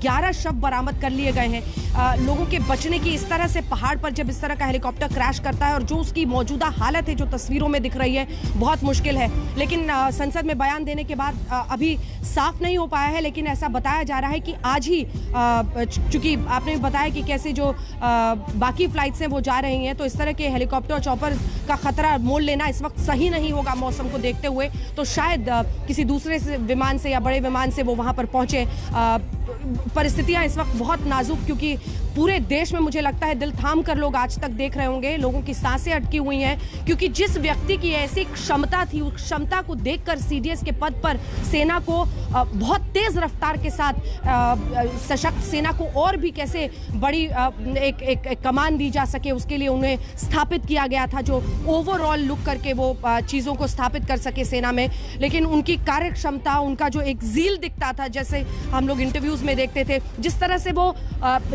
11 शव बरामद कर लिए गए हैं। लोगों के बचने की इस तरह से पहाड़ पर जब इस तरह का हेलीकॉप्टर क्रैश करता है और जो उसकी मौजूदा हालत है जो तस्वीरों में दिख रही है बहुत मुश्किल है। लेकिन संसद में बयान देने के बाद अभी साफ नहीं हो पाया है, लेकिन ऐसा बताया जा रहा है कि आज ही, चूंकि आपने बताया कि कैसे जो बाकी फ्लाइट्स हैं वो जा रही हैं, तो इस तरह के हेलीकॉप्टर और चॉपर का खतरा मोल लेना इस वक्त सही नहीं होगा मौसम को देखते हुए। तो शायद किसी दूसरे विमान से या बड़े विमान से वो वहां पर पहुंचे। परिस्थितियां इस वक्त बहुत नाजुक, क्योंकि पूरे देश में मुझे लगता है दिल थाम कर लोग आज तक देख रहे होंगे। लोगों की सांसें अटकी हुई हैं, क्योंकि जिस व्यक्ति की ऐसी क्षमता थी, उस क्षमता को देखकर सीडीएस के पद पर सेना को बहुत तेज रफ्तार के साथ सशक्त सेना को और भी कैसे बड़ी एक कमान दी जा सके, उसके लिए उन्हें स्थापित किया गया था, जो ओवरऑल लुक करके वो चीज़ों को स्थापित कर सके सेना में। लेकिन उनकी कार्य क्षमता, उनका जो एक ज़ील दिखता था, जैसे हम लोग इंटरव्यूज़ में देखते थे, जिस तरह से वो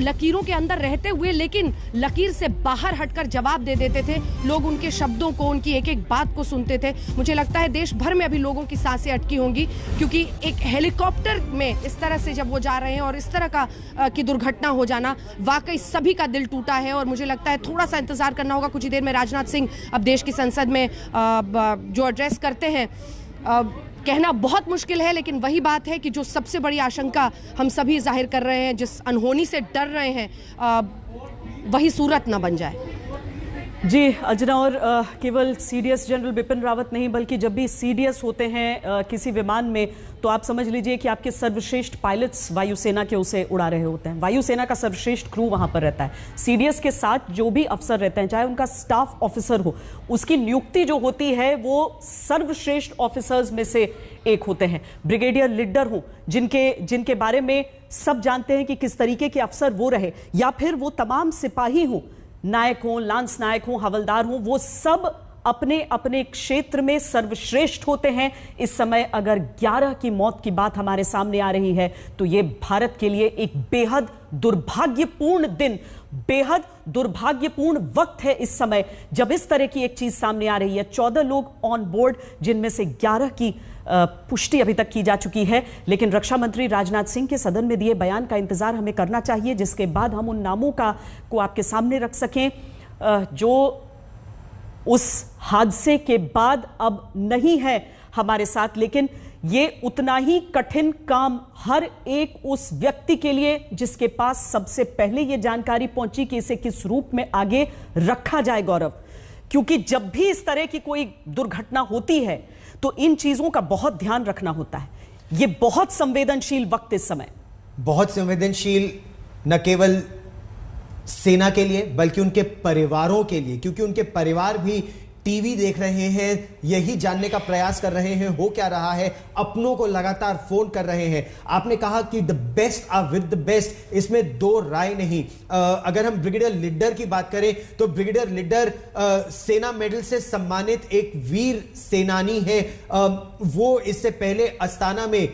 लकीरों के अंदर रहते हुए लेकिन लकीर से बाहर हटकर जवाब दे देते थे, लोग उनके शब्दों को, उनकी एक एक बात को सुनते थे। मुझे लगता है देश भर में अभी लोगों की सांसें अटकी होंगी, क्योंकि एक हेलीकॉप्टर में इस तरह से जब वो जा रहे हैं और इस तरह का की दुर्घटना हो जाना, वाकई सभी का दिल टूटा है। और मुझे लगता है थोड़ा सा इंतजार करना होगा। कुछ ही देर में राजनाथ सिंह अब देश की संसद में जो एड्रेस करते हैं, कहना बहुत मुश्किल है, लेकिन वही बात है कि जो सबसे बड़ी आशंका हम सभी जाहिर कर रहे हैं, जिस अनहोनी से डर रहे हैं, वही सूरत न बन जाए। जी अंजना, और केवल सीडीएस जनरल बिपिन रावत नहीं, बल्कि जब भी सीडीएस होते हैं किसी विमान में, तो आप समझ लीजिए कि आपके सर्वश्रेष्ठ पायलट्स वायुसेना के उसे उड़ा रहे होते हैं। वायुसेना का सर्वश्रेष्ठ क्रू वहां पर रहता है। सीडीएस के साथ जो भी अफसर रहते हैं, चाहे उनका स्टाफ ऑफिसर हो, उसकी नियुक्ति जो होती है वो सर्वश्रेष्ठ ऑफिसर्स में से एक होते हैं। ब्रिगेडियर लीडर हो, जिनके बारे में सब जानते हैं कि किस तरीके के अफसर वो रहे, या फिर वो तमाम सिपाही हो, नायक हो, लांस नायक हो, हवलदार हो, वो सब अपने अपने क्षेत्र में सर्वश्रेष्ठ होते हैं। इस समय अगर 11 की मौत की बात हमारे सामने आ रही है, तो ये भारत के लिए एक बेहद दुर्भाग्यपूर्ण दिन, बेहद दुर्भाग्यपूर्ण वक्त है इस समय, जब इस तरह की एक चीज सामने आ रही है। 14 लोग ऑन बोर्ड, जिनमें से 11 की पुष्टि अभी तक की जा चुकी है। लेकिन रक्षा मंत्री राजनाथ सिंह के सदन में दिए बयान का इंतजार हमें करना चाहिए, जिसके बाद हम उन नामों को आपके सामने रख सकें जो उस हादसे के बाद अब नहीं है हमारे साथ। लेकिन ये उतना ही कठिन काम हर एक उस व्यक्ति के लिए जिसके पास सबसे पहले ये जानकारी पहुंची कि इसे किस रूप में आगे रखा जाए, गौरव। क्योंकि जब भी इस तरह की कोई दुर्घटना होती है तो इन चीजों का बहुत ध्यान रखना होता है। ये बहुत संवेदनशील वक्त इस समय, बहुत संवेदनशील न केवल सेना के लिए बल्कि उनके परिवारों के लिए, क्योंकि उनके परिवार भी टीवी देख रहे हैं, यही जानने का प्रयास कर रहे हैं हो क्या रहा है, अपनों को लगातार फोन कर रहे हैं। आपने कहा कि the best are with the best, इसमें दो राय नहीं। अगर हम ब्रिगेडियर लीडर की बात करें तो ब्रिगेडियर लीडर सेना मेडल से सम्मानित एक वीर सेनानी है। वो इससे पहले अस्ताना में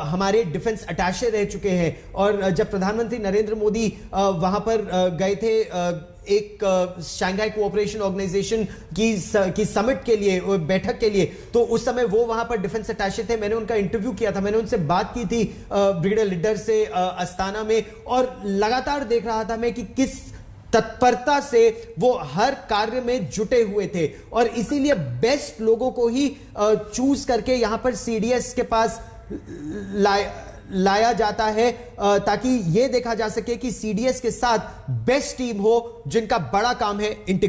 हमारे डिफेंस अटैचे रह चुके हैं, और जब प्रधानमंत्री नरेंद्र मोदी वहां पर गए थे एक शंघाई कोऑपरेशन ऑर्गेनाइजेशन की समिट के लिए, बैठक के लिए, तो उस समय वो वहां पर डिफेंस अटैचे थे। मैंने उनका इंटरव्यू किया था, मैंने उनसे बात की थी ब्रिगेडियर लीडर से अस्ताना में, और लगातार देख रहा था मैं कि किस तत्परता से वो हर कार्य में जुटे हुए थे, और इसीलिए बेस्ट लोगों को ही चूज करके यहां पर सीडीएस के पास लाया जाता है, ताकि यह देखा जा सके कि सीडीएस के साथ बेस्ट टीम हो जिनका बड़ा काम है इंटीग्रेशन।